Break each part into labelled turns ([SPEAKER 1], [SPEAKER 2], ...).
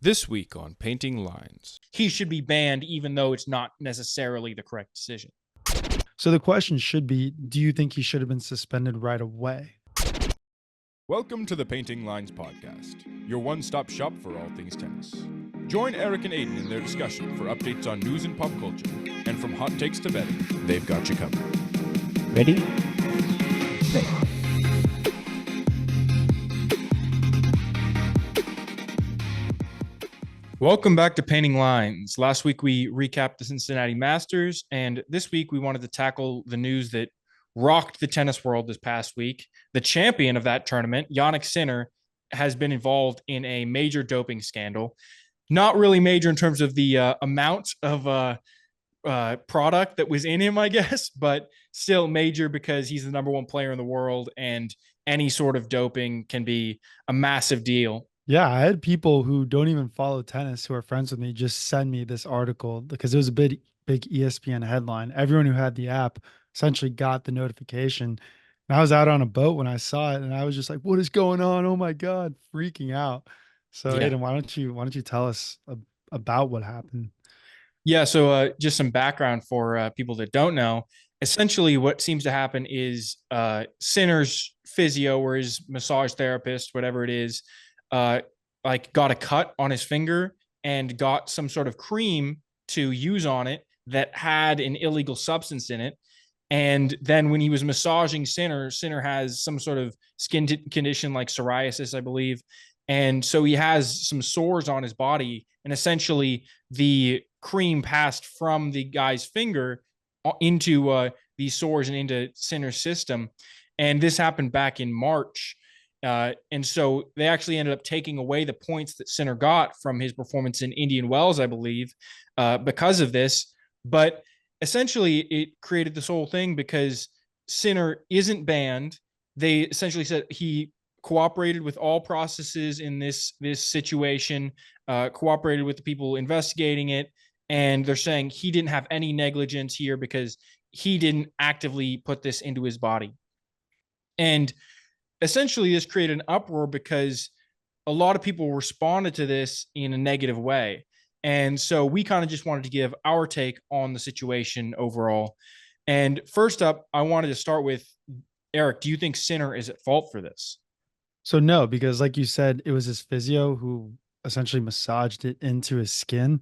[SPEAKER 1] This week on Painting Lines.
[SPEAKER 2] He should be banned, even though it's not necessarily the correct decision.
[SPEAKER 3] So the question should be, do you think he should have been suspended right away?
[SPEAKER 1] Welcome to the Painting Lines podcast, your one-stop shop for all things tennis. Join Erik and Aidan in their discussion for updates on news and pop culture, and from hot takes to betting, they've got you covered.
[SPEAKER 2] Ready? Play. Welcome back to Painting Lines. Last week we recapped the Cincinnati Masters, and this week we wanted to tackle the news that rocked the tennis world this past week. The champion of that tournament, Jannik Sinner, has been involved in a major doping scandal. Not really major in terms of the amount of product that was in him, I guess, but still major because he's the number one player in the world, and any sort of doping can be a massive deal.
[SPEAKER 3] Yeah, I had people who don't even follow tennis who are friends with me just send me this article because it was a big ESPN headline. Everyone who had the app essentially got the notification. And I was out on a boat when I saw it, and I was just like, "What is going on? Oh my God!" Freaking out. So,
[SPEAKER 2] Yeah.
[SPEAKER 3] Aidan, why don't you tell us about what happened?
[SPEAKER 2] Yeah, so just some background for people that don't know. Essentially, what seems to happen is Sinner's physio or his massage therapist, whatever it is, uh, like got a cut on his finger and got some sort of cream to use on it that had an illegal substance in it. And then when he was massaging Sinner has some sort of skin condition like psoriasis, I believe. And so he has some sores on his body. And essentially, the cream passed from the guy's finger into these sores and into Sinner's system. And this happened back in March. And so they actually ended up taking away the points that Sinner got from his performance in Indian Wells, I believe, because of this. But essentially, it created this whole thing because Sinner isn't banned. They essentially said he cooperated with all processes in this situation, cooperated with the people investigating it, and they're saying he didn't have any negligence here because he didn't actively put this into his body. And essentially, this created an uproar because a lot of people responded to this in a negative way. And so we kind of just wanted to give our take on the situation overall. And first up, I wanted to start with Erik. Do you think Sinner is at fault for this?
[SPEAKER 3] So no, because like you said, it was his physio who essentially massaged it into his skin.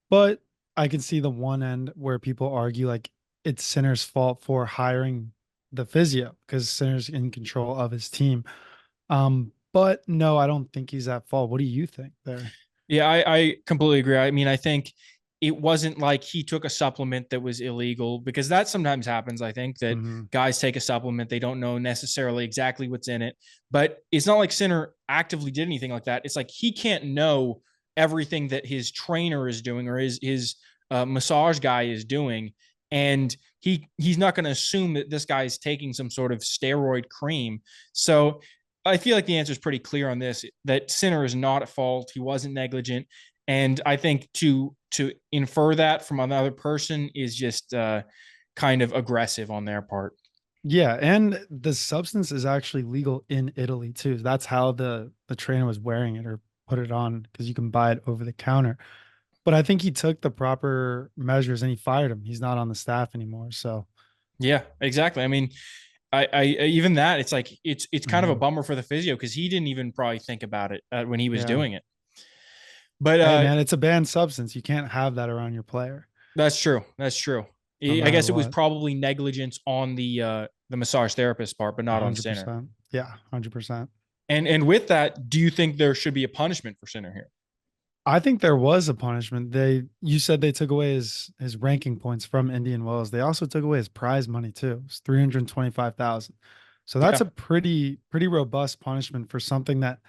[SPEAKER 3] But I can see the one end where people argue like it's Sinner's fault for hiring the physio because Sinner's in control of his team. But no, I don't think he's at fault. What do you think there?
[SPEAKER 2] Yeah, I completely agree. I mean, I think it wasn't like he took a supplement that was illegal because that sometimes happens. I think that
[SPEAKER 3] Mhm.
[SPEAKER 2] guys take a supplement, they don't know necessarily exactly what's in it, but it's not like Sinner actively did anything like that. It's like he can't know everything that his trainer is doing or his massage guy is doing. And he's not going to assume that this guy is taking some sort of steroid cream. So I feel like the answer is pretty clear on this, that Sinner is not at fault. He wasn't negligent. And I think to infer that from another person is just kind of aggressive on their part.
[SPEAKER 3] Yeah, and the substance is actually legal in Italy too. That's how the trainer was wearing it or put it on because you can buy it over the counter. But I think he took the proper measures and he fired him. He's not on the staff anymore. So,
[SPEAKER 2] Yeah, exactly. I mean, I even that it's like it's kind of a
[SPEAKER 3] mhm.
[SPEAKER 2] bummer for the physio because he didn't even probably think about it when he was
[SPEAKER 3] Yeah.
[SPEAKER 2] doing it. But
[SPEAKER 3] Hey man, it's a banned substance. You can't have that around your player,
[SPEAKER 2] that's true. That's true.
[SPEAKER 3] no
[SPEAKER 2] I
[SPEAKER 3] matter
[SPEAKER 2] guess it was
[SPEAKER 3] what.
[SPEAKER 2] probably negligence on the massage therapist part, but not on Sinner.
[SPEAKER 3] 100%. Yeah, 100%.
[SPEAKER 2] And with that, do you think there should be a punishment for Sinner here?
[SPEAKER 3] I think there was a punishment. You said they took away his ranking points from Indian Wells. They also took away his prize money too. It's 325,000. So that's
[SPEAKER 2] Yeah.
[SPEAKER 3] a pretty robust punishment for something that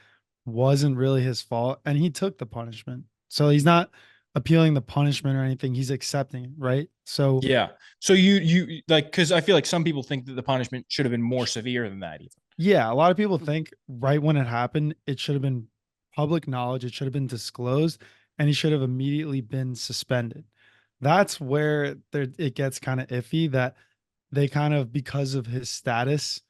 [SPEAKER 3] wasn't really his fault, and he took the punishment. So he's not appealing the punishment or anything. He's accepting it, right? So
[SPEAKER 2] Yeah. So you like because I feel like some people think that the punishment should have been more severe than that even.
[SPEAKER 3] yeah, a lot of people think right when it happened, it should have been public knowledge. It should have been disclosed, and he should have immediately been suspended. That's where it gets kind of iffy that they kind of, because of his status,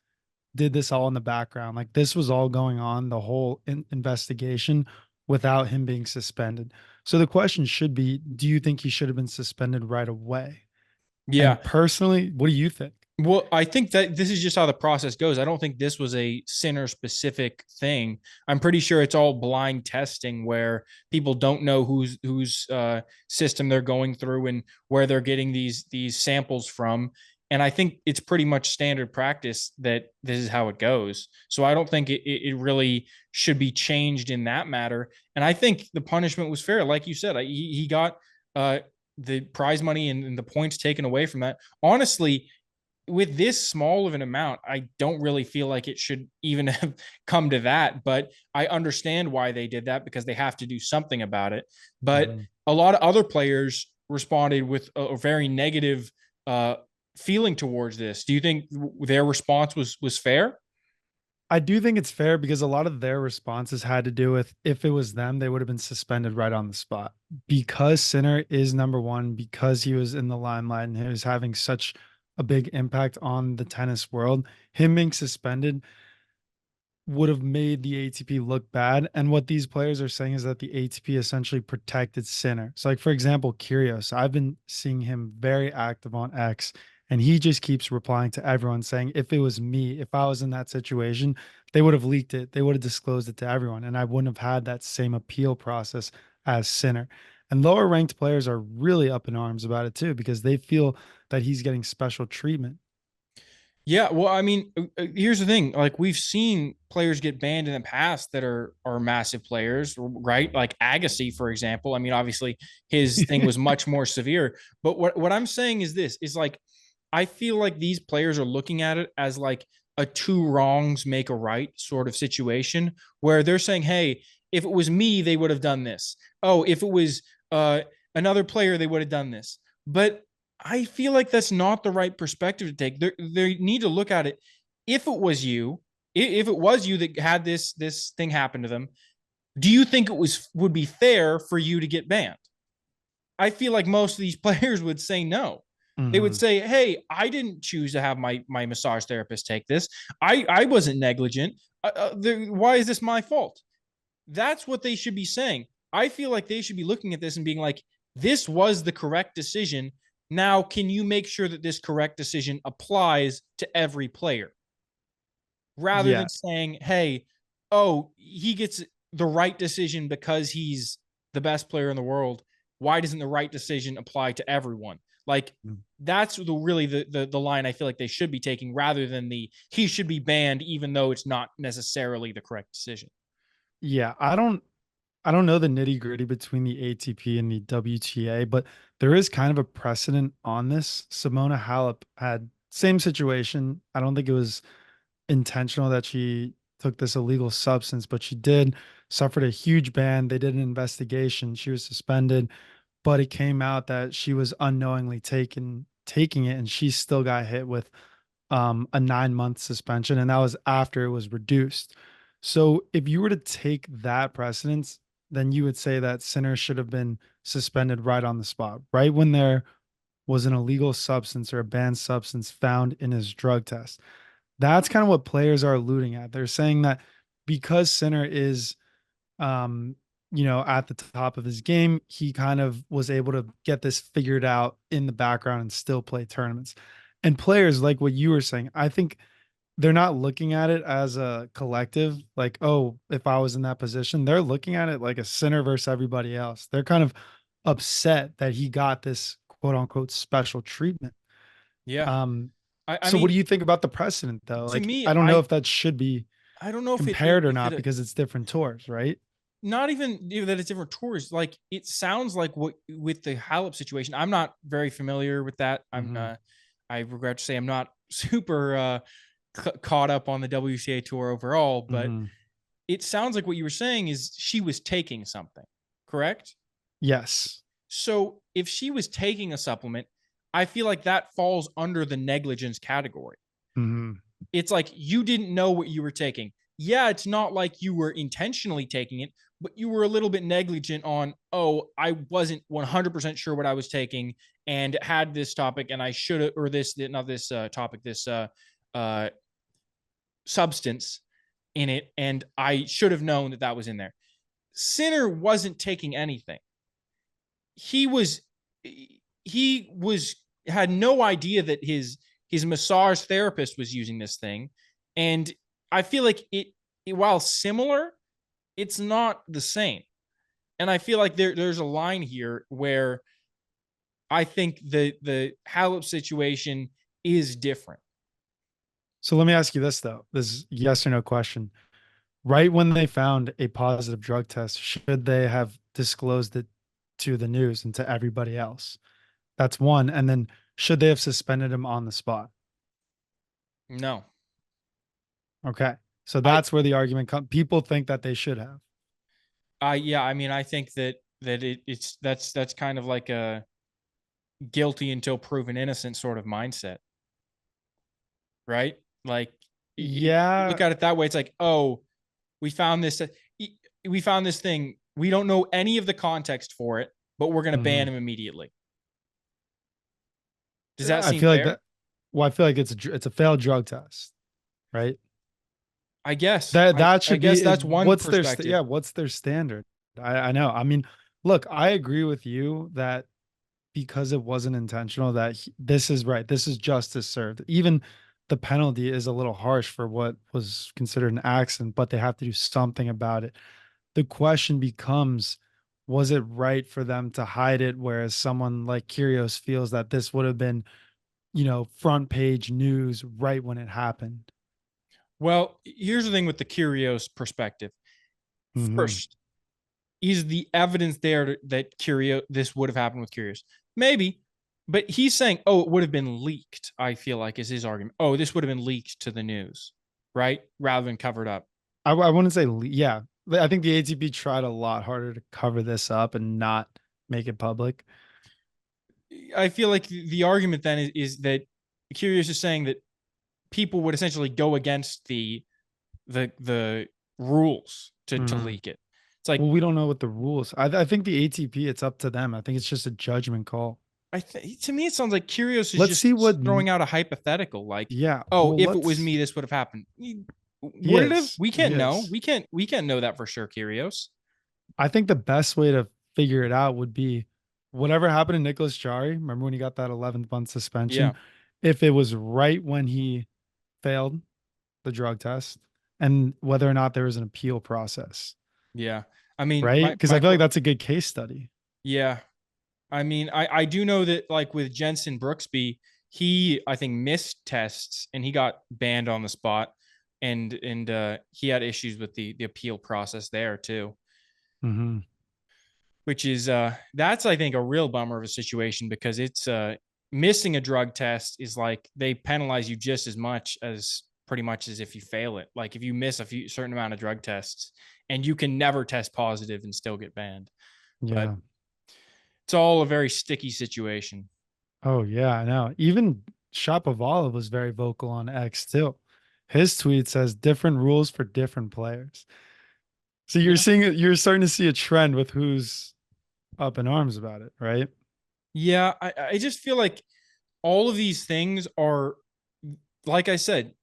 [SPEAKER 3] did this all in the background. Like this was all going on the whole investigation without him being suspended. So the question should be, do you think he should have been suspended right away?
[SPEAKER 2] Yeah.
[SPEAKER 3] And personally, what do you think?
[SPEAKER 2] Well, I think that this is just how the process goes. I don't think this was a Sinner specific thing. I'm pretty sure it's all blind testing where people don't know whose system they're going through and where they're getting these samples from. And I think it's pretty much standard practice that this is how it goes. So I don't think it really should be changed in that matter. And I think the punishment was fair. Like you said, he got the prize money and the points taken away from that. Honestly, with this small of an amount, I don't really feel like it should even have come to that, but I understand why they did that because they have to do something about it. But a lot of other players responded with a very negative feeling towards this. Do you think their response was fair?
[SPEAKER 3] I do think it's fair because a lot of their responses had to do with if it was them, they would have been suspended right on the spot. Because Sinner is number one, because he was in the limelight and he was having such a big impact on the tennis world, him being suspended would have made the ATP look bad. And what these players are saying is that the ATP essentially protected Sinner. So, like, for example, Kyrgios, I've been seeing him very active on X, and he just keeps replying to everyone saying, if it was me, if I was in that situation, they would have leaked it. They would have disclosed it to everyone. And I wouldn't have had that same appeal process as Sinner. And lower ranked players are really up in arms about it too, because they feel that he's getting special treatment.
[SPEAKER 2] Yeah, well, I mean, here's the thing. Like we've seen players get banned in the past that are massive players, right? Like Agassi, for example. I mean, obviously his thing was much more severe. But what I'm saying is this is like I feel like these players are looking at it as like a two wrongs make a right sort of situation where they're saying, hey, if it was me, they would have done this. Oh, if it was another player, they would have done this. But I feel like that's not the right perspective to take. They need to look at it. If it was you, if it was you that had this thing happen to them, do you think it would be fair for you to get banned? I feel like most of these players would say no. They would
[SPEAKER 3] Mhm.
[SPEAKER 2] say, "Hey, I didn't choose to have my massage therapist take this. I wasn't negligent. Why is this my fault?" That's what they should be saying. I feel like they should be looking at this and being like, this was the correct decision. Now, can you make sure that this correct decision applies to every player? Rather
[SPEAKER 3] Yeah.
[SPEAKER 2] than saying, hey, oh, he gets the right decision because he's the best player in the world. Why doesn't the right decision apply to everyone? Like, that's really the line I feel like they should be taking rather than he should be banned, even though it's not necessarily the correct decision.
[SPEAKER 3] Yeah, I don't know the nitty-gritty between the ATP and the WTA, but there is kind of a precedent on this. Simona Halep had same situation. I don't think it was intentional that she took this illegal substance, but she did suffered a huge ban. They did an investigation. She was suspended, but it came out that she was unknowingly taking it, and she still got hit with a 9 month suspension, and that was after it was reduced. So if you were to take that precedence, then you would say that Sinner should have been suspended right on the spot, right when there was an illegal substance or a banned substance found in his drug test. That's kind of what players are alluding at. They're saying that because Sinner is um, at the top of his game, he kind of was able to get this figured out in the background and still play tournaments. And players, like what you were saying, I think they're not looking at it as a collective, like, oh, if I was in that position, they're looking at it like a Sinner versus everybody else. They're kind of upset that he got this quote unquote special treatment.
[SPEAKER 2] Yeah.
[SPEAKER 3] Um,
[SPEAKER 2] I
[SPEAKER 3] so what
[SPEAKER 2] mean,
[SPEAKER 3] do you think about the precedent though?
[SPEAKER 2] to
[SPEAKER 3] Like,
[SPEAKER 2] me,
[SPEAKER 3] I don't know if that should be
[SPEAKER 2] I don't know if
[SPEAKER 3] compared or
[SPEAKER 2] if
[SPEAKER 3] not
[SPEAKER 2] it
[SPEAKER 3] because it's different tours, right?
[SPEAKER 2] not even that it's different tours. Like it sounds like what with the Halep situation. I'm not very familiar with that.
[SPEAKER 3] Hmm.
[SPEAKER 2] I regret to say I'm not super caught up on the WCA tour overall, but
[SPEAKER 3] Hmm.
[SPEAKER 2] it sounds like what you were saying is she was taking something, correct?
[SPEAKER 3] Yes.
[SPEAKER 2] So if she was taking a supplement, I feel like that falls under the negligence category.
[SPEAKER 3] Hmm.
[SPEAKER 2] It's like you didn't know what you were taking. Yeah, it's not like you were intentionally taking it, but you were a little bit negligent on, oh, I wasn't 100% sure what I was taking and had this topic and I should have, or this, not this topic, this uh, substance in it. And I should have known that that was in there. Sinner wasn't taking anything. He had no idea that his massage therapist was using this thing. And I feel like it while similar, it's not the same. And I feel like there's a line here where I think the Halep situation is different.
[SPEAKER 3] So let me ask you this though. This is yes or no question. Right when they found a positive drug test, should they have disclosed it to the news and to everybody else? That's one. And then should they have suspended him on the spot?
[SPEAKER 2] No.
[SPEAKER 3] Okay. So that's where the argument comes. People think that they should have.
[SPEAKER 2] Yeah, I mean, I think that that's kind of like a guilty until proven innocent sort of mindset. Right? Like,
[SPEAKER 3] Yeah.
[SPEAKER 2] look at it that way. It's like, oh, we found this thing. We don't know any of the context for it, but we're going to ban him immediately. Does that seem
[SPEAKER 3] I feel
[SPEAKER 2] fair?
[SPEAKER 3] like that. Well, I feel like it's a failed drug test, right?
[SPEAKER 2] I guess
[SPEAKER 3] That should be.
[SPEAKER 2] that's one
[SPEAKER 3] what's
[SPEAKER 2] perspective.
[SPEAKER 3] their what's their standard? I know. I mean, look, I agree with you that because it wasn't intentional, that this is right. This is justice served. Even the penalty is a little harsh for what was considered an accident, but they have to do something about it. The question becomes, was it right for them to hide it? Whereas someone like Kyrgios feels that this would have been, front page news right when it happened.
[SPEAKER 2] Well, here's the thing with the Kyrgios perspective. First, is the evidence there that this would have happened with Kyrgios? Maybe, but he's saying, oh, it would have been leaked, I feel like is his argument. Oh, this would have been leaked to the news, right? Rather than covered up.
[SPEAKER 3] I wouldn't say, yeah. I think the ATP tried a lot harder to cover this up and not make it public.
[SPEAKER 2] I feel like the argument then is that Kyrgios is saying that people would essentially go against the rules to leak it. It's like,
[SPEAKER 3] well, we don't know what the rules. I think the ATP, it's up to them. I think it's just a judgment call.
[SPEAKER 2] To me, it sounds like Kyrgios is
[SPEAKER 3] let's
[SPEAKER 2] just
[SPEAKER 3] see what
[SPEAKER 2] throwing out a hypothetical. Like,
[SPEAKER 3] yeah.
[SPEAKER 2] Oh,
[SPEAKER 3] well,
[SPEAKER 2] if it was me, this would have happened. Would it have? We can't know. We can't know that for sure, Kyrgios.
[SPEAKER 3] I think the best way to figure it out would be whatever happened to Nicholas Jari. Remember when he got that 11th month suspension?
[SPEAKER 2] Yeah.
[SPEAKER 3] If it was right when he failed the drug test, and whether or not there was an appeal process.
[SPEAKER 2] Yeah. I mean,
[SPEAKER 3] right? Because I feel like that's a good case study.
[SPEAKER 2] Yeah. I mean, I do know that like with Jensen Brooksby, he I think missed tests and he got banned on the spot, and he had issues with the appeal process there too. Which is that's I think a real bummer of a situation, because it's missing a drug test is like they penalize you just as much as pretty much as if you fail it. Like if you miss a certain amount of drug tests and you can never test positive and still get banned.
[SPEAKER 3] Yeah.
[SPEAKER 2] But it's all a very sticky situation.
[SPEAKER 3] Oh yeah, I know. Even Shapovalov was very vocal on X too. His tweet says different rules for different players. So you're seeing it, you're starting to see a trend with who's up in arms about it, right?
[SPEAKER 2] Yeah, I just feel like all of these things are, like I said,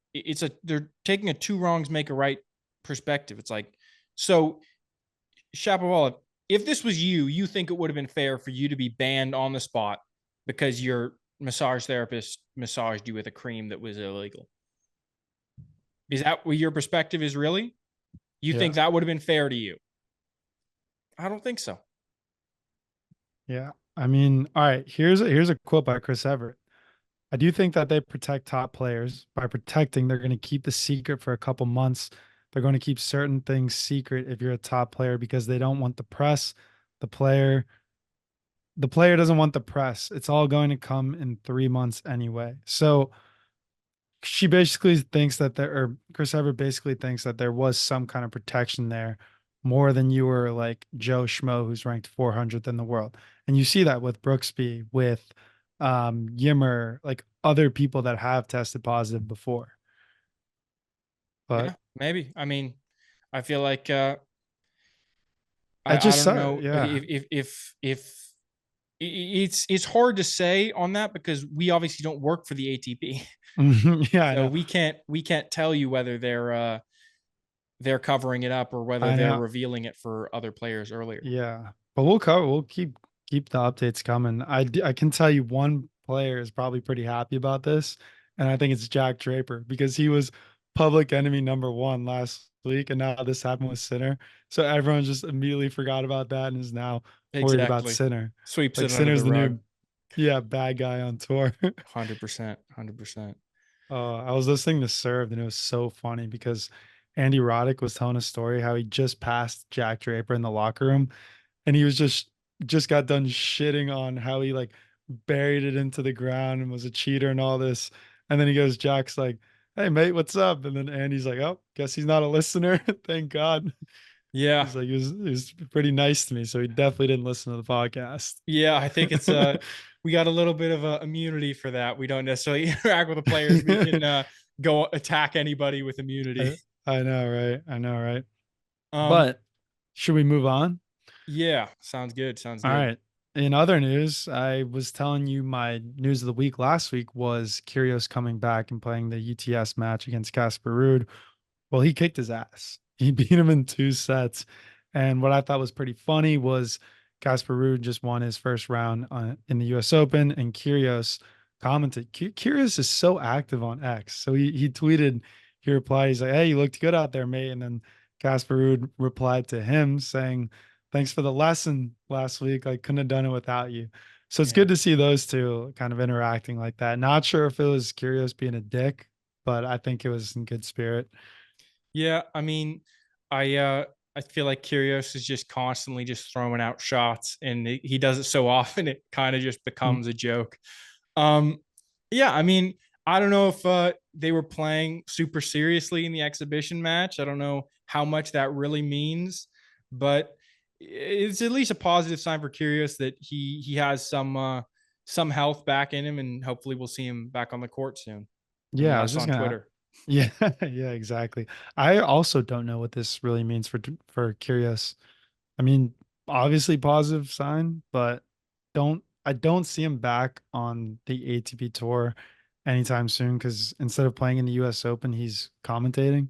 [SPEAKER 2] they're taking a two wrongs make a right perspective. It's like, so Shapovalov, if this was you think it would have been fair for you to be banned on the spot because your massage therapist massaged you with a cream that was illegal? Is that what your perspective is really? You think that would have been fair to you? I don't think so.
[SPEAKER 3] Yeah. I mean, all right, here's a quote by Chris Everett. I do think that they protect top players. By protecting, they're going to keep the secret for a couple months. They're going to keep certain things secret if you're a top player because they don't want the press. The player doesn't want the press. It's all going to come in 3 months anyway. So she basically thinks that Chris Everett basically thinks that there was some kind of protection there, more than you were like Joe Schmo, who's ranked 400th in the world. And you see that with Brooksby, with Yimmer, like other people that have tested positive before. But
[SPEAKER 2] yeah, maybe. I mean, I feel like I don't know if it's hard to say on that because we obviously don't work for the ATP.
[SPEAKER 3] Yeah,
[SPEAKER 2] so we can't tell you whether they're covering it up or whether
[SPEAKER 3] I
[SPEAKER 2] they're
[SPEAKER 3] know.
[SPEAKER 2] revealing it for other players earlier.
[SPEAKER 3] Yeah, but we'll keep the updates coming. I can tell you one player is probably pretty happy about this, and I think it's Jack Draper because he was public enemy number one last week, and now this happened with Sinner. So everyone just immediately forgot about that and is now worried about
[SPEAKER 2] Exactly.
[SPEAKER 3] Sinner.
[SPEAKER 2] Sweeps
[SPEAKER 3] Like
[SPEAKER 2] it under the
[SPEAKER 3] Sinner's the
[SPEAKER 2] rug.
[SPEAKER 3] new, yeah, bad guy on tour.
[SPEAKER 2] 100%. 100%.
[SPEAKER 3] I was listening to Served and it was so funny because Andy Roddick was telling a story how he just passed Jack Draper in the locker room and he was just got done shitting on how he like buried it into the ground and was a cheater and all this. And then he goes, Jack's like, "Hey mate, what's up?" And then Andy's like, "Oh, guess he's not a listener." Thank God.
[SPEAKER 2] Yeah.
[SPEAKER 3] He's like, he was pretty nice to me, so he definitely didn't listen to the podcast.
[SPEAKER 2] Yeah, I think it's we got a little bit of a immunity for that. We don't necessarily interact with the players. We can go attack anybody with immunity.
[SPEAKER 3] I, I know, right? I know, right?
[SPEAKER 2] Um,
[SPEAKER 3] But should we move on?
[SPEAKER 2] yeah, sounds good. Sounds
[SPEAKER 3] All
[SPEAKER 2] good.
[SPEAKER 3] right. In other news, I was telling you my news of the week last week was Kyrgios coming back and playing the UTS match against Casper Ruud. Well, he kicked his ass. He beat him in 2 sets. And what I thought was pretty funny was Casper Ruud just won his first round in the US Open, and Kyrgios commented. Kyrgios is so active on X. So he tweeted, he replied, he's like, "Hey, you looked good out there, mate." And then Casper Ruud replied to him saying, "Thanks for the lesson last week. I couldn't have done it without you." So it's
[SPEAKER 2] Yeah.
[SPEAKER 3] good to see those two kind of interacting like that. Not sure if it was Kyrgios being a dick, but I think it was in good spirit.
[SPEAKER 2] Yeah, I mean, I feel like Kyrgios is just constantly just throwing out shots, and he does it so often it kind of just
[SPEAKER 3] Mm.
[SPEAKER 2] becomes a joke. Um, yeah, I mean, I don't know if they were playing super seriously in the exhibition match. I don't know how much that really means, but it's at least a positive sign for Kyrgios that he has some health back in him, and hopefully we'll see him back on the court soon and
[SPEAKER 3] Yeah, I was
[SPEAKER 2] less
[SPEAKER 3] just
[SPEAKER 2] on
[SPEAKER 3] gonna.
[SPEAKER 2] Twitter.
[SPEAKER 3] Yeah, yeah, exactly. I also don't know what this really means for Curious. I mean, obviously positive sign, but I don't see him back on the ATP tour anytime soon because instead of playing in the US Open, he's commentating.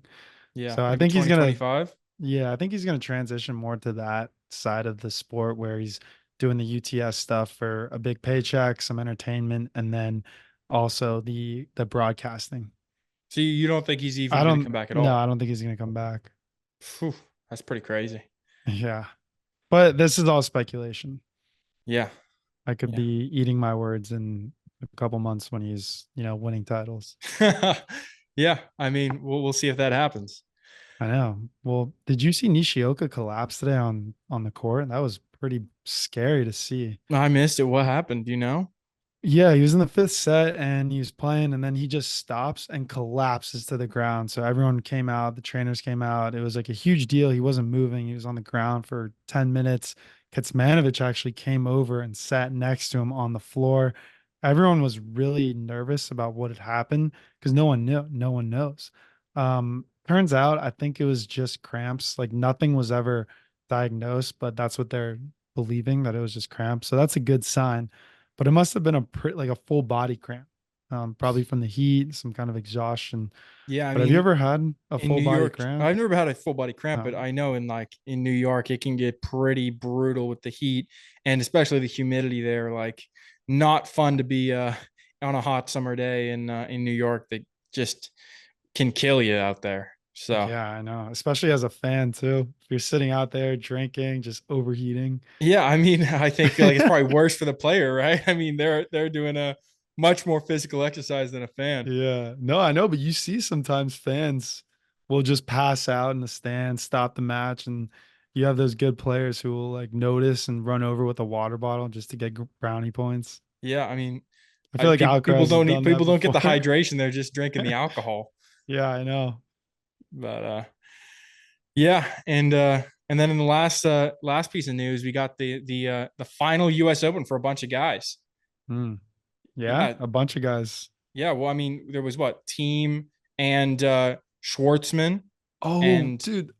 [SPEAKER 2] Yeah,
[SPEAKER 3] So I
[SPEAKER 2] maybe
[SPEAKER 3] think he's gonna,
[SPEAKER 2] 2025.
[SPEAKER 3] yeah, I think he's gonna transition more to that side of the sport where he's doing the UTS stuff for a big paycheck, some entertainment, and then also the broadcasting.
[SPEAKER 2] So you don't think he's
[SPEAKER 3] I
[SPEAKER 2] even going to come
[SPEAKER 3] don't
[SPEAKER 2] back at
[SPEAKER 3] no,
[SPEAKER 2] all?
[SPEAKER 3] I don't think he's gonna come back.
[SPEAKER 2] Phew, that's pretty crazy.
[SPEAKER 3] Yeah. But this is all speculation.
[SPEAKER 2] Yeah,
[SPEAKER 3] I could
[SPEAKER 2] yeah,
[SPEAKER 3] be eating my words in a couple months when he's, winning titles.
[SPEAKER 2] yeah. I mean, we'll see if that happens.
[SPEAKER 3] I know. Well, did you see Nishioka collapse today on the court? That was pretty scary to see.
[SPEAKER 2] I missed it. What happened? Do you know?
[SPEAKER 3] Yeah, he was in the fifth set and he was playing, and then he just stops and collapses to the ground. So everyone came out, the trainers came out. It was like a huge deal. He wasn't moving. He was on the ground for 10 minutes. Kecmanovic actually came over and sat next to him on the floor. Everyone was really nervous about what had happened because no one knew. No one knows. Turns out, I think it was just cramps. Like nothing was ever diagnosed, but that's what they're believing, that it was just cramps. So that's a good sign, but it must have been like a full body cramp, probably from the heat, some kind of exhaustion.
[SPEAKER 2] Yeah, I
[SPEAKER 3] But have you
[SPEAKER 2] mean,
[SPEAKER 3] ever had a
[SPEAKER 2] in
[SPEAKER 3] full
[SPEAKER 2] New
[SPEAKER 3] body
[SPEAKER 2] York,
[SPEAKER 3] cramp?
[SPEAKER 2] I've never had a full body cramp, but
[SPEAKER 3] Um,
[SPEAKER 2] I know in New York, it can get pretty brutal with the heat and especially the humidity there. Like, not fun to be on a hot summer day in New York that just can kill you out there. So
[SPEAKER 3] yeah, I know, especially as a fan too. If you're sitting out there drinking, just overheating.
[SPEAKER 2] yeah, I mean, I think feel like it's probably worse for the player, right? I mean, they're doing a much more physical exercise than a fan.
[SPEAKER 3] Yeah, no, I know, but you see sometimes fans will just pass out in the stands, stop the match, and you have those good players who will like notice and run over with a water bottle just to get brownie points.
[SPEAKER 2] Yeah, I mean,
[SPEAKER 3] I feel like
[SPEAKER 2] people
[SPEAKER 3] Alcaraz has
[SPEAKER 2] don't need
[SPEAKER 3] done that
[SPEAKER 2] people don't get
[SPEAKER 3] before.
[SPEAKER 2] the hydration; they're just drinking the alcohol.
[SPEAKER 3] Yeah, I know.
[SPEAKER 2] But yeah, and then in the last piece of news, we got the final U.S. Open for a bunch of guys.
[SPEAKER 3] Hmm. Yeah,
[SPEAKER 2] Yeah,
[SPEAKER 3] a bunch of guys.
[SPEAKER 2] yeah. Well, I mean, there was what Team and Schwartzman,
[SPEAKER 3] Oh,
[SPEAKER 2] and
[SPEAKER 3] dude.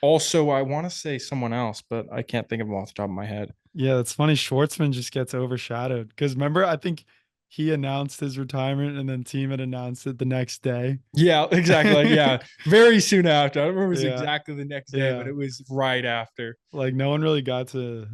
[SPEAKER 2] also I want to say someone else, but I can't think of them off the top of my head.
[SPEAKER 3] Yeah, it's funny. Schwartzman just gets overshadowed because remember, I think he announced his retirement and then team had announced it the next day.
[SPEAKER 2] Yeah, exactly. Like, yeah, very soon after. I don't remember if it was
[SPEAKER 3] Yeah.
[SPEAKER 2] exactly the next day, but
[SPEAKER 3] Yeah.
[SPEAKER 2] it was right after.
[SPEAKER 3] Like no one really got to,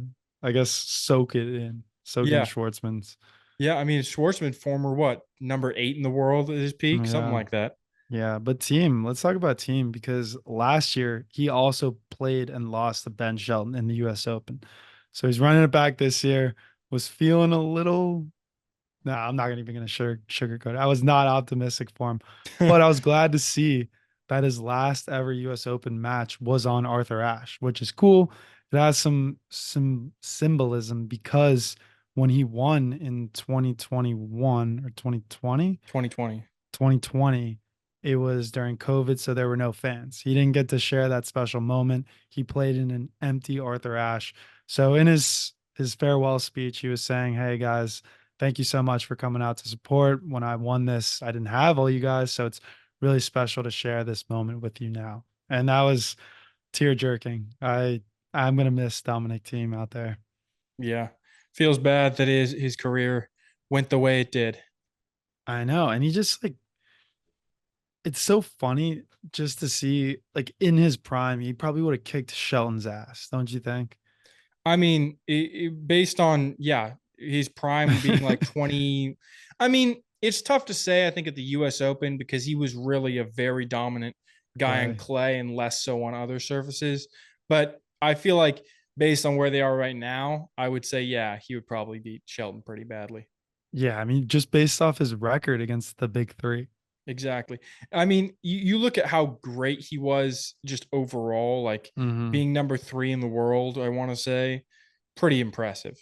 [SPEAKER 3] I guess, soak in
[SPEAKER 2] Yeah.
[SPEAKER 3] Schwartzman's.
[SPEAKER 2] Yeah. I mean, Schwartzman, former what, number 8 in the world at his peak, something
[SPEAKER 3] Yeah.
[SPEAKER 2] like that.
[SPEAKER 3] Yeah. But team, let's talk about team because last year he also played and lost to Ben Shelton in the US Open. So he's running it back this year. Was feeling a little. No, I'm not even going to sugarcoat it. I was not optimistic for him, but I was glad to see that his last ever U.S. Open match was on Arthur Ashe, which is cool. It has some symbolism because when he won in 2021 or 2020,
[SPEAKER 2] 2020.
[SPEAKER 3] 2020, it was during COVID, so there were no fans. He didn't get to share that special moment. He played in an empty Arthur Ashe. So in his farewell speech, he was saying, "Hey guys, thank you so much for coming out to support. When I won this, I didn't have all you guys, so it's really special to share this moment with you now." And that was tear jerking. I'm gonna miss Dominic Thiem out there.
[SPEAKER 2] Yeah. Feels bad that his career went the way it did.
[SPEAKER 3] I know, and he just like it's so funny just to see like in his prime, he probably would have kicked Shelton's ass, don't you think?
[SPEAKER 2] I mean, based on, yeah, his prime being like 20. I mean, it's tough to say, I think, at the US Open because he was really a very dominant guy on
[SPEAKER 3] Clay.
[SPEAKER 2] clay and less so on other surfaces. But I feel like based on where they are right now, I would say, yeah, he would probably beat Shelton pretty badly.
[SPEAKER 3] Yeah, I mean, just based off his record against the big three.
[SPEAKER 2] Exactly. I mean, you look at how great he was just overall, like
[SPEAKER 3] Hmm.
[SPEAKER 2] being number 3 in the world, I want to say, pretty impressive.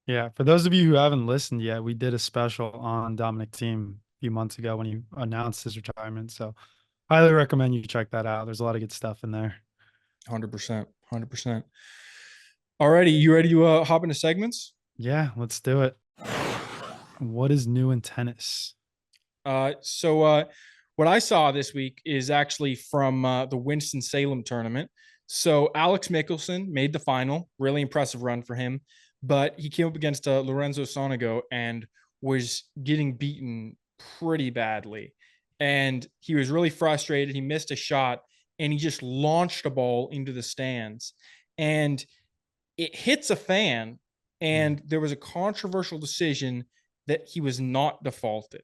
[SPEAKER 3] Yeah, for those of you who haven't listened yet, we did a special on Dominic Thiem a few months ago when he announced his retirement. So highly recommend you check that out. There's a lot of good stuff in there.
[SPEAKER 2] 100%. 100%. Alrighty, you ready to hop into segments?
[SPEAKER 3] Yeah, let's do it. What is new in tennis?
[SPEAKER 2] So what I saw this week is actually from the Winston-Salem tournament. So Alex Michelsen made the final, really impressive run for him, but he came up against Lorenzo Sonego and was getting beaten pretty badly. And he was really frustrated. He missed a shot and he just launched a ball into the stands. And it hits a fan. And there was a controversial decision that he was not defaulted.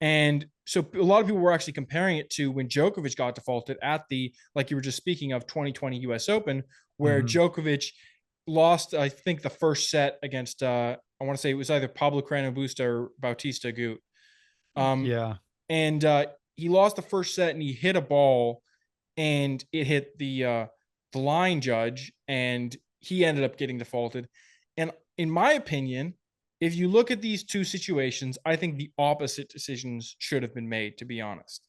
[SPEAKER 2] And so a lot of people were actually comparing it to when Djokovic got defaulted at the, like you were just speaking of, 2020 US Open, where
[SPEAKER 3] Mm-hmm.
[SPEAKER 2] Djokovic lost, I think, the first set against, I want to say it was either Pablo Carreno Busta or Bautista Agut. Um,
[SPEAKER 3] Yeah.
[SPEAKER 2] and he lost the first set and he hit a ball and it hit the line judge and he ended up getting defaulted. And in my opinion, if you look at these two situations, I think the opposite decisions should have been made, to be honest.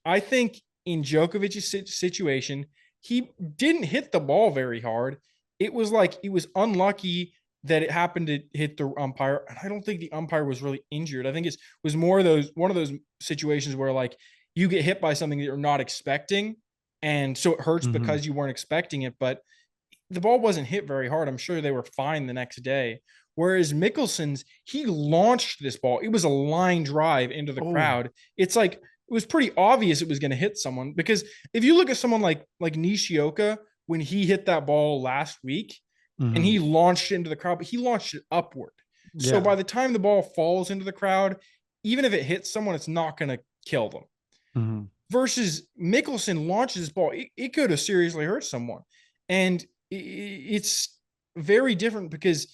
[SPEAKER 2] I think in Djokovic's situation, he didn't hit the ball very hard. It was like it was unlucky that it happened to hit the umpire. And I don't think the umpire was really injured. I think it was more of those one of those situations where like you get hit by something that you're not expecting. And so it hurts
[SPEAKER 3] Mm-hmm.
[SPEAKER 2] because you weren't expecting it. But the ball wasn't hit very hard. I'm sure they were fine the next day. Whereas Mickelsen's, he launched this ball. It was a line drive into the
[SPEAKER 3] Oh.
[SPEAKER 2] crowd. It's like it was pretty obvious it was going to hit someone because if you look at someone like Nishioka when he hit that ball last week and
[SPEAKER 3] Mm-hmm.
[SPEAKER 2] he launched it into the crowd, but he launched it upward. So
[SPEAKER 3] Yeah.
[SPEAKER 2] by the time the ball falls into the crowd, even if it hits someone, it's not going to kill them.
[SPEAKER 3] Mm-hmm.
[SPEAKER 2] Versus Mickelsen launches this ball, it could have seriously hurt someone. And it's very different because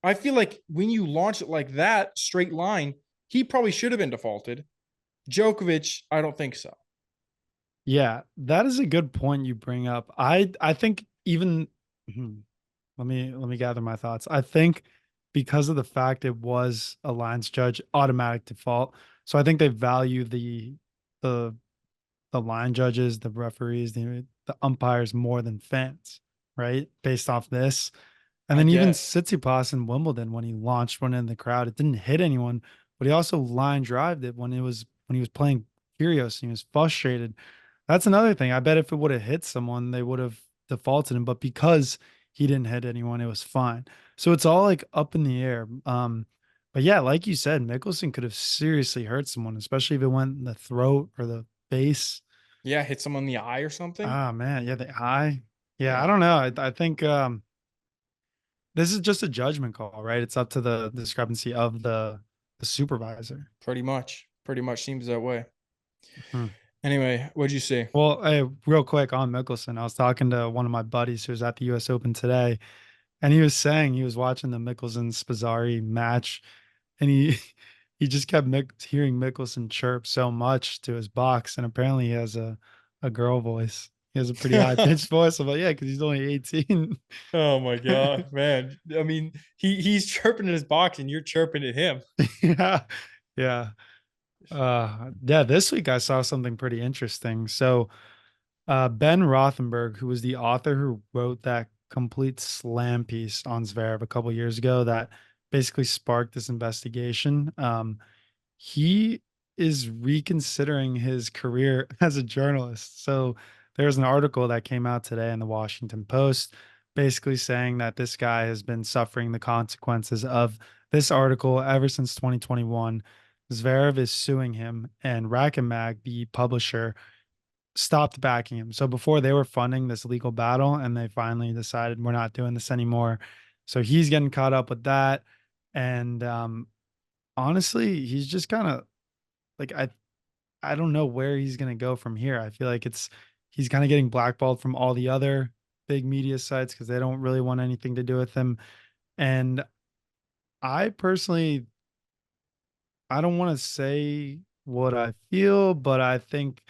[SPEAKER 2] I feel like when you launch it like that, straight line, he probably should have been defaulted. Djokovic, I don't think so.
[SPEAKER 3] Yeah, that is a good point you bring up. I think even let me gather my thoughts. I think because of the fact it was a lines judge automatic default, so I think they value the the line judges, the referees, the umpires more than fans, right? Based off this. And
[SPEAKER 2] I
[SPEAKER 3] then even
[SPEAKER 2] guess.
[SPEAKER 3] Tsitsipas in Wimbledon when he launched one in the crowd, it didn't hit anyone, but he also line drived it when he was playing Kyrgios and he was frustrated. That's another thing. I bet if it would have hit someone, they would have defaulted him, but because he didn't hit anyone, it was fine. So it's all like up in the air. But yeah, like you said, Mickelson could have seriously hurt someone, especially if it went in the throat or the face.
[SPEAKER 2] Yeah, hit someone in the eye or something.
[SPEAKER 3] Ah, man, yeah, the eye. Yeah, I
[SPEAKER 2] Yeah,
[SPEAKER 3] don't know. I think this is just a judgment call, right? It's up to the discrepancy of the supervisor.
[SPEAKER 2] pretty much. Pretty much seems that way.
[SPEAKER 3] Hmm.
[SPEAKER 2] Anyway, what'd you see?
[SPEAKER 3] Well, hey, real quick on Mickelson, I was talking to one of my buddies who was at the U.S. Open today, and he was saying he was watching the Mickelson Spazzari match, and he he just kept hearing Mickelson chirp so much to his box, and apparently he has a girl voice. He has a pretty high pitched voice. I'm like, yeah, because he's only 18.
[SPEAKER 2] Oh my god, man. I mean, he's chirping in his box and you're chirping at him.
[SPEAKER 3] Yeah, yeah. Yeah, this week I saw something pretty interesting. So Ben Rothenberg, who was the author who wrote that complete slam piece on Zverev a couple years ago that basically sparked this investigation, he is reconsidering his career as a journalist. So there's an article that came out today in the Washington Post basically saying that this guy has been suffering the consequences of this article ever since 2021. Zverev is suing him, and Rack and Mag, the publisher, stopped backing him. So before they were funding this legal battle, and they finally decided we're not doing this anymore. So he's getting caught up with that. And honestly, he's just kind of like I don't know where he's gonna go from here. I feel like he's kind of getting blackballed from all the other big media sites because they don't really want anything to do with him. And I personally, I don't want to say what I feel, but I think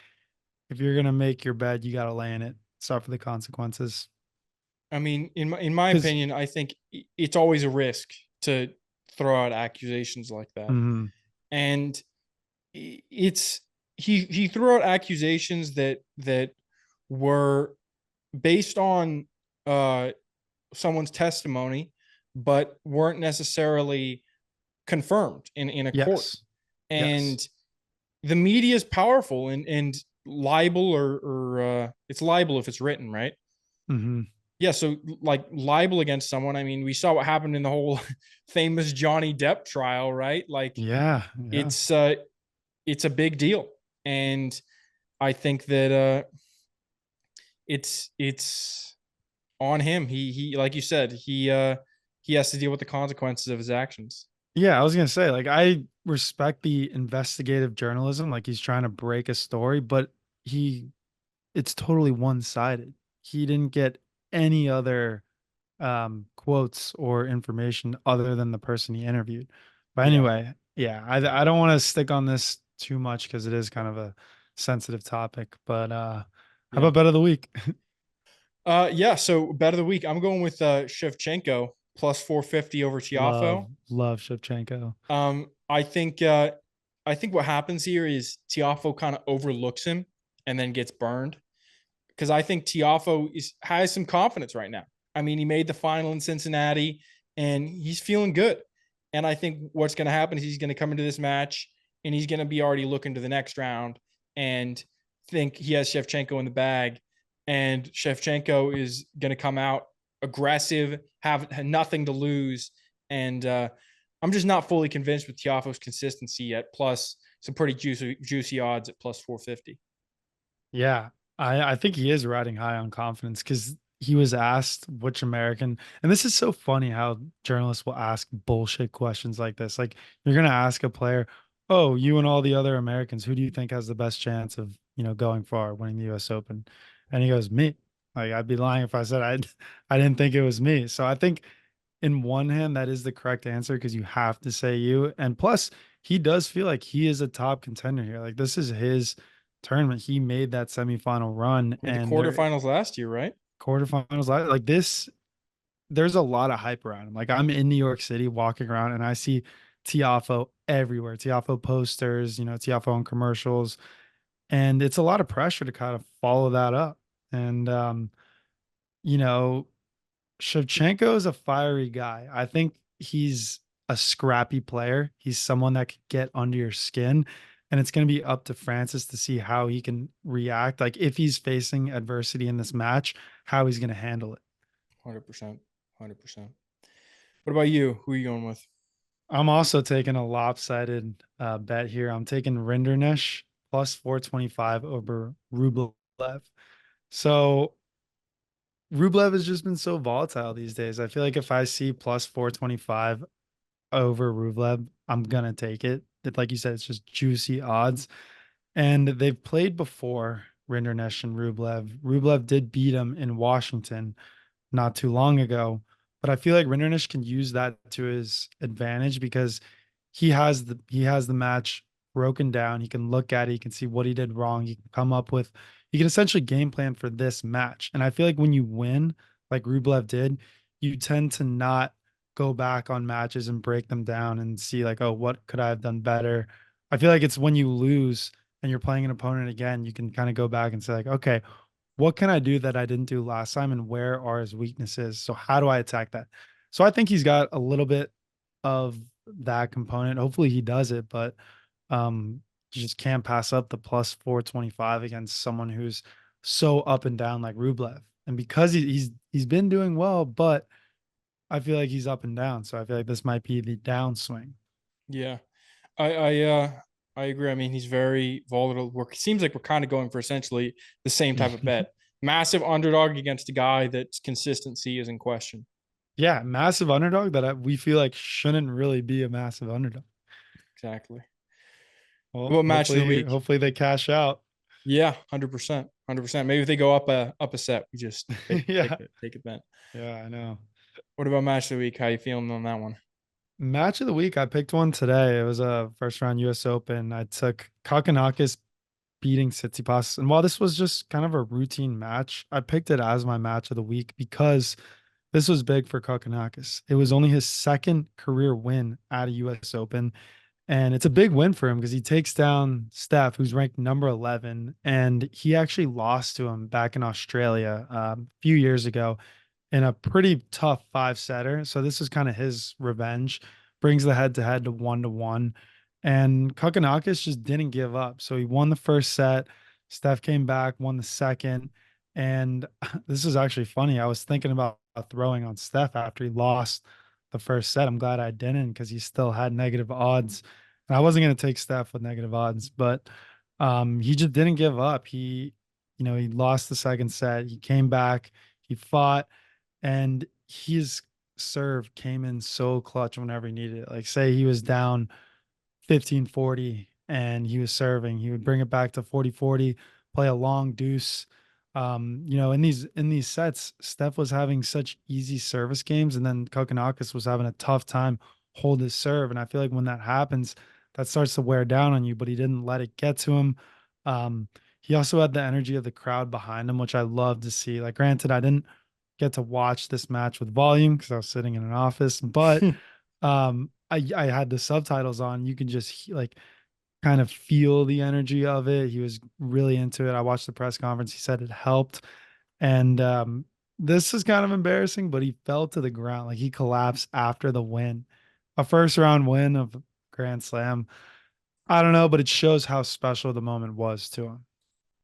[SPEAKER 3] if you're gonna make your bed, you gotta lay in it. Suffer the consequences.
[SPEAKER 2] I mean, in my
[SPEAKER 3] Because
[SPEAKER 2] opinion, I think it's always a risk to throw out accusations like that. And it's he threw out accusations that were based on uh someone's testimony, but weren't necessarily confirmed in a court.
[SPEAKER 3] yes,
[SPEAKER 2] And
[SPEAKER 3] yes,
[SPEAKER 2] the media is powerful, and libel or it's libel if it's written, right?
[SPEAKER 3] hmm
[SPEAKER 2] Yeah, so like libel against someone. I mean, we saw what happened in the whole famous Johnny Depp trial, right? Like
[SPEAKER 3] yeah, yeah,
[SPEAKER 2] it's it's a big deal. And I think that it's on him. He like you said, he has to deal with the consequences of his actions.
[SPEAKER 3] yeah. I was gonna say, like, I respect the investigative journalism, like he's trying to break a story, but he it's totally one sided. He didn't get any other quotes or information other than the person he interviewed. But
[SPEAKER 2] Yeah.
[SPEAKER 3] anyway, yeah, I don't want to stick on this too much because it is kind of a sensitive topic. But how
[SPEAKER 2] Yeah.
[SPEAKER 3] about bet of the week?
[SPEAKER 2] Yeah, so bet of the week. I'm going with Shevchenko plus 450 over
[SPEAKER 3] love
[SPEAKER 2] Tiafo.
[SPEAKER 3] love Shevchenko.
[SPEAKER 2] I think what happens here is Tiafo kind of overlooks him and then gets burned, because I think Tiafo has some confidence right now. I mean, he made the final in Cincinnati and he's feeling good. And I think what's going to happen is he's going to come into this match and he's going to be already looking to the next round and think he has Shevchenko in the bag. And Shevchenko is going to come out aggressive, have nothing to lose. And I'm just not fully convinced with Tiafoe's consistency yet. Plus, some pretty juicy odds at plus 450.
[SPEAKER 3] Yeah, I think he is riding high on confidence because he was asked which American, and this is so funny how journalists will ask bullshit questions like this. Like you're gonna ask a player, "Oh, you and all the other Americans, who do you think has the best chance of going far, winning the U.S. Open?" And he goes, "Me." Like I'd be lying if I said I didn't think it was me. So I think in one hand that is the correct answer because you have to say you, and plus he does feel like he is a top contender here. Like this is his tournament. He made that semifinal run
[SPEAKER 2] Made the
[SPEAKER 3] and their
[SPEAKER 2] quarterfinals last year, right?
[SPEAKER 3] quarterfinals. Like this, there's a lot of hype around him. Like I'm in New York City walking around and I see Tiafo everywhere. Tiafo posters, Tiafo on commercials, and it's a lot of pressure to kind of follow that up. And you know, Shevchenko is a fiery guy. I think he's a scrappy player. He's someone that could get under your skin. And it's going to be up to Francis to see how he can react. Like if he's facing adversity in this match, how he's going to handle it.
[SPEAKER 2] 100%. 100%. What about you? Who are you going with?
[SPEAKER 3] I'm also taking a lopsided bet here. I'm taking Rinderknecht plus 425 over Rublev. So Rublev has just been so volatile these days. I feel like if I see plus 425 over Rublev, I'm gonna take it. Like you said, it's just juicy odds. And they've played before, Rinderknecht and Rublev. Rublev did beat him in Washington not too long ago, but I feel like Rinderknecht can use that to his advantage because he has the match broken down. He can look at it, he can see what he did wrong. He can essentially game plan for this match. And I feel like when you win, like Rublev did, you tend to not go back on matches and break them down and see like, oh, what could I have done better? I feel like it's when you lose and you're playing an opponent again, you can kind of go back and say like, okay, what can I do that I didn't do last time and where are his weaknesses? So how do I attack that? So I think he's got a little bit of that component. Hopefully he does it, but you just can't pass up the plus 425 against someone who's so up and down like Rublev. And because he's been doing well, but I feel like he's up and down. So I feel like this might be the downswing.
[SPEAKER 2] Yeah. I agree. I mean, he's very volatile. It seems like we're kind of going for essentially the same type of bet. Massive underdog against a guy that's consistency is in question.
[SPEAKER 3] Yeah, massive underdog that we feel like shouldn't really be a massive underdog.
[SPEAKER 2] Exactly. What
[SPEAKER 3] Well,
[SPEAKER 2] about match of the week?
[SPEAKER 3] hopefully they cash out.
[SPEAKER 2] Yeah, 100%. 100%. Maybe if they go up a set, we just
[SPEAKER 3] Yeah.
[SPEAKER 2] take a bet.
[SPEAKER 3] Yeah, I know.
[SPEAKER 2] What about match of the week? How you feeling on that one?
[SPEAKER 3] Match of the week, I picked one today. It was a first round US Open. I took Kakanakis beating Tsitsipas. And while this was just kind of a routine match, I picked it as my match of the week because this was big for Kakanakis. It was only his second career win at a US Open. And it's a big win for him because he takes down Steph, who's ranked number 11. And he actually lost to him back in Australia a few years ago in a pretty tough five setter. So this is kind of his revenge, brings the head to head to 1-1. And Kokonakis just didn't give up. So he won the first set. Steph came back, won the second. And this is actually funny. I was thinking about throwing on Steph after he lost the first set. I'm glad I didn't because he still had negative odds. And I wasn't going to take Steph with negative odds, but he just didn't give up. He lost the second set. He came back, he fought, and his serve came in so clutch whenever he needed it. Like say he was down 15-40 and he was serving, he would bring it back to 40-40, play a long deuce. In these sets, Steph was having such easy service games, and then Kokonakis was having a tough time hold his serve. And I feel like when that happens, that starts to wear down on you, but he didn't let it get to him. He also had the energy of the crowd behind him, which I love to see. Like, granted, I didn't get to watch this match with volume because I was sitting in an office, but I had the subtitles on. You can just like kind of feel the energy of it. He was really into it. I watched the press conference. He said it helped. And this is kind of embarrassing, but he fell to the ground. Like he collapsed after the win. A first round win of Grand Slam. I don't know, but it shows how special the moment was to him.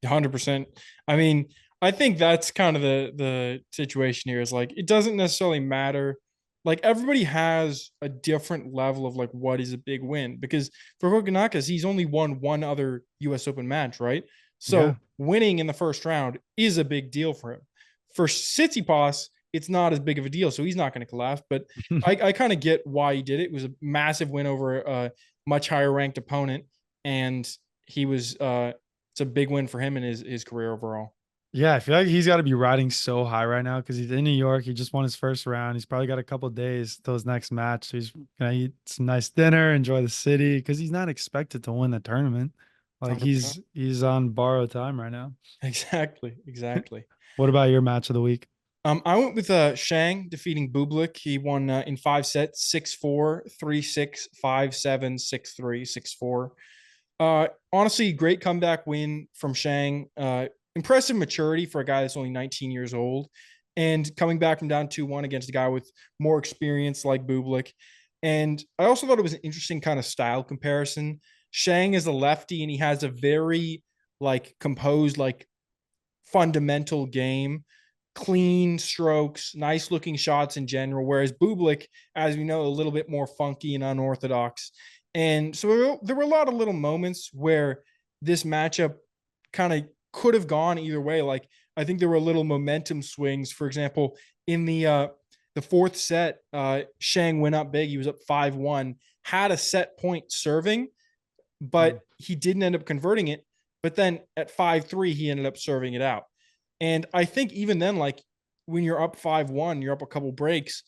[SPEAKER 2] 100%. I mean, I think that's kind of the situation here is like it doesn't necessarily matter. Like everybody has a different level of like what is a big win because for Kokonakis, he's only won one other US Open match, right?
[SPEAKER 3] Yeah.
[SPEAKER 2] So winning in the first round is a big deal for him. For Tsitsipas, it's not as big of a deal, so he's not going to collapse. But I kind of get why he did it. It was a massive win over a much higher ranked opponent, and he was it's a big win for him in his career overall.
[SPEAKER 3] Yeah, I feel like he's got to be riding so high right now because he's in New York. He just won his first round. He's probably got a couple days till his next match. So he's gonna eat some nice dinner, enjoy the city because he's not expected to win the tournament. Like
[SPEAKER 2] 100%.
[SPEAKER 3] he's on borrowed time right now.
[SPEAKER 2] Exactly, exactly.
[SPEAKER 3] What about your match of the week?
[SPEAKER 2] I went with Shang defeating Bublik. He won in 5 sets, 6-4, 3-6, 5-7, 6-3, 6-4. Honestly, great comeback win from Shang. Impressive maturity for a guy that's only 19 years old and coming back from down 2-1 against a guy with more experience like Bublik. And I also thought it was an interesting kind of style comparison. Shang is a lefty and he has a very like composed, like fundamental game. clean strokes, nice looking shots in general. Whereas Bublik, as we know, a little bit more funky and unorthodox. And so there were a lot of little moments where this matchup kind of could have gone either way. Like, I think there were little momentum swings. For example, in the fourth set, Shang went up big. He was up 5-1, had a set point serving, but he didn't end up converting it. But then at 5-3, he ended up serving it out. And I think even then, like when you're up 5-1, you're up a couple breaks,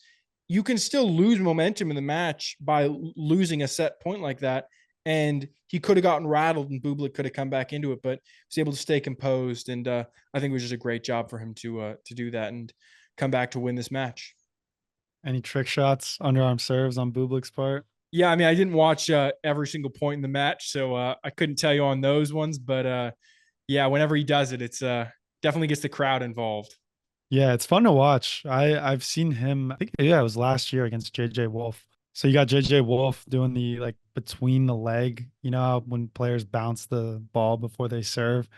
[SPEAKER 2] you can still lose momentum in the match by losing a set point like that. And he could have gotten rattled and Bublik could have come back into it, but was able to stay composed. And I think it was just a great job for him to do that and come back to win this match.
[SPEAKER 3] Any trick shots, underarm serves on Bublik's part?
[SPEAKER 2] Yeah, I mean, I didn't watch every single point in the match, so I couldn't tell you on those ones. But yeah, whenever he does it, it's definitely gets the crowd involved.
[SPEAKER 3] Yeah, it's fun to watch. I've seen him, I think, yeah, it was last year against JJ Wolf. So you got JJ Wolf doing the like between the leg, you know, how when players bounce the ball before they serve.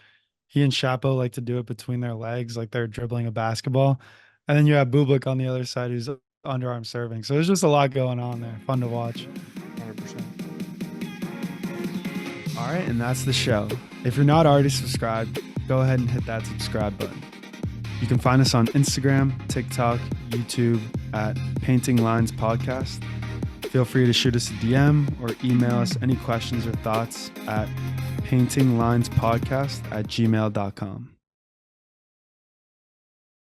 [SPEAKER 3] He and Shapo like to do it between their legs, like they're dribbling a basketball. And then you have Bublik on the other side who's underarm serving. So there's just a lot going on there. Fun to watch.
[SPEAKER 2] 100%.
[SPEAKER 3] All right, and that's the show. If you're not already subscribed, go ahead and hit that subscribe button. You can find us on Instagram, TikTok, YouTube at Painting Lines Podcast. Feel free to shoot us a DM or email us any questions or thoughts at paintinglinespodcast@gmail.com.